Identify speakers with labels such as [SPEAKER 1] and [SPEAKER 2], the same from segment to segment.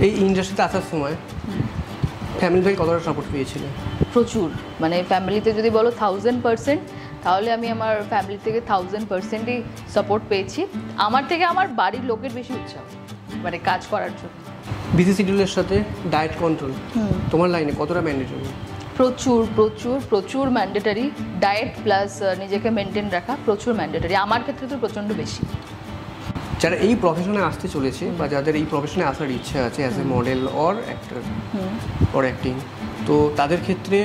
[SPEAKER 1] এই ইন্ডাস্ট্রিতে আসার সময় ফ্যামিলি থেকে কতটা সাপোর্ট পেয়েছিলে?
[SPEAKER 2] প্রচুর, মানে ফ্যামিলিতে যদি বলো 1000%, তাহলে আমি আমার ফ্যামিলি থেকে 1000%ই সাপোর্ট পেয়েছি। আমার থেকে আমার বাড়ির লোকের বেশি উৎসাহ মানে কাজ করার জন্য।
[SPEAKER 1] বিসি শিডিউলের সাথে ডায়েট কন্ট্রোল তোমার লাইনে কতটা ম্যান্ডেটরি?
[SPEAKER 2] প্রচুর প্রচুর প্রচুর ম্যান্ডেটারি। ডায়েট প্লাস নিজেকে মেনটেন রাখা প্রচুর ম্যান্ডেটারি, আমার ক্ষেত্রে তো প্রচণ্ড বেশি।
[SPEAKER 1] যারা এই প্রফেশনে আসতে চলেছে বা যাদের এই প্রফেশনে আসার ইচ্ছা আছে as a model or actor or acting, তো তাদের ক্ষেত্রে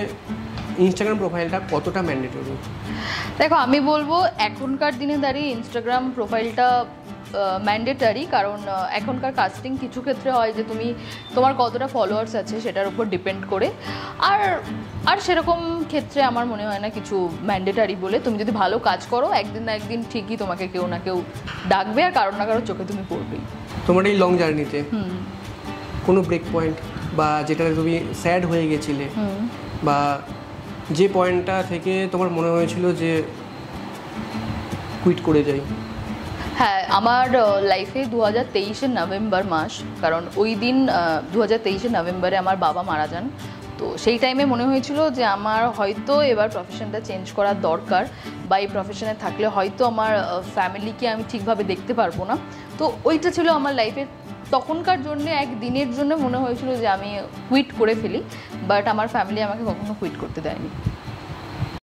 [SPEAKER 1] ইনস্টাগ্রাম প্রোফাইলটা কতটা ম্যান্ডেটরি?
[SPEAKER 2] দেখো, আমি বলবো এখনকার দিনে দাঁড়িয়ে ইনস্টাগ্রাম প্রোফাইলটা ম্যান্ডেটারি, কারণ এখনকার কাস্টিং কিছু ক্ষেত্রে হয় যে তোমার কতটা ফলোয়ার্স আছে সেটার উপর ডিপেন্ড করে। আর সেরকম ক্ষেত্রে আমার মনে হয় না কিছু ম্যান্ডেটারি বলে। তুমি যদি ভালো কাজ করো, একদিন না একদিন ঠিকই তোমাকে কেউ না কেউ ডাকবে, আর কারোর না কারোর চোখে তুমি পড়বেই।
[SPEAKER 1] তোমার এই লং জার্নিতে কোনো ব্রেক পয়েন্ট বা যেটাতে তুমি স্যাড হয়ে গেছিলে, বা যে পয়েন্টটা থেকে তোমার মনে হয়েছিল যে কুইট করে যাই?
[SPEAKER 2] হ্যাঁ, আমার লাইফে 2023-এর নভেম্বর মাস, কারণ ওই দিন 2023-এর নভেম্বরে আমার বাবা মারা যান। তো সেই টাইমে মনে হয়েছিল যে আমার হয়তো এবার প্রফেশনটা চেঞ্জ করার দরকার, বা এই প্রফেশনে থাকলে হয়তো আমার ফ্যামিলিকে আমি ঠিকভাবে দেখতে পারবো না। তো ওইটা ছিল আমার লাইফের তখনকার জন্য, একদিনের জন্য মনে হয়েছিল যে আমি কুইট করে ফেলি, বাট আমার ফ্যামিলি আমাকে কখনো কুইট করতে দেয়নি।